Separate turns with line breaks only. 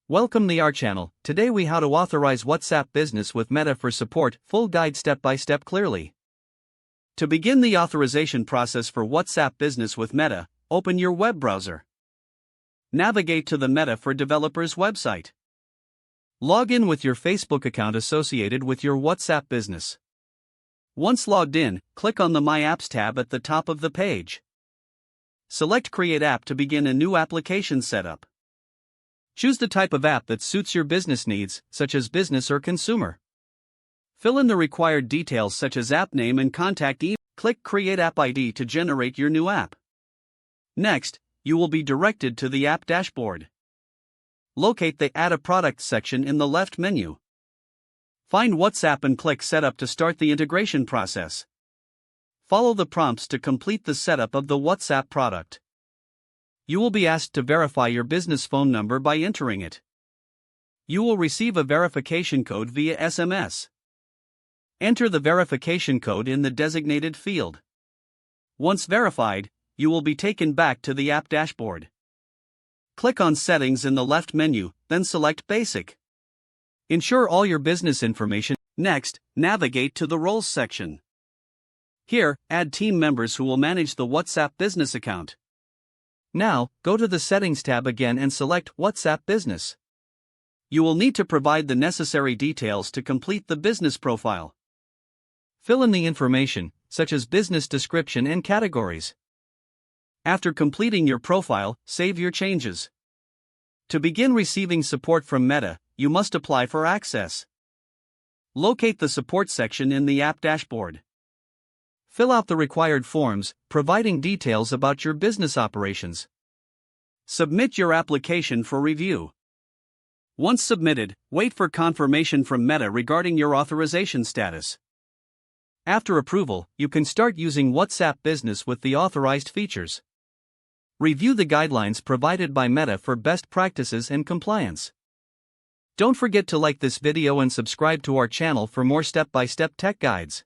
Welcome to our channel. Today we how to authorize WhatsApp Business with Meta for support, full guide step by step clearly. To begin the authorization process for WhatsApp Business with Meta, open your web browser. Navigate to the Meta for Developers website. Log in with your Facebook account associated with your WhatsApp business. Once logged in, click on the My Apps tab at the top of the page. Select Create App to begin a new application setup. Choose the type of app that suits your business needs, such as business or consumer. Fill in the required details such as app name and contact email. Click Create App ID to generate your new app. Next, you will be directed to the app dashboard. Locate the Add a Product section in the left menu. Find WhatsApp and click Setup to start the integration process. Follow the prompts to complete the setup of the WhatsApp product. You will be asked to verify your business phone number by entering it. You will receive a verification code via SMS. Enter the verification code in the designated field. Once verified, you will be taken back to the app dashboard. Click on Settings in the left menu, then select Basic. Ensure all your business information. Next, navigate to the Roles section. Here, add team members who will manage the WhatsApp business account. Now, go to the Settings tab again and select WhatsApp Business. You will need to provide the necessary details to complete the business profile. Fill in the information, such as business description and categories. After completing your profile, save your changes. To begin receiving support from Meta, you must apply for access. Locate the support section in the app dashboard. Fill out the required forms, providing details about your business operations. Submit your application for review. Once submitted, wait for confirmation from Meta regarding your authorization status. After approval, you can start using WhatsApp Business with the authorized features. Review the guidelines provided by Meta for best practices and compliance. Don't forget to like this video and subscribe to our channel for more step-by-step tech guides.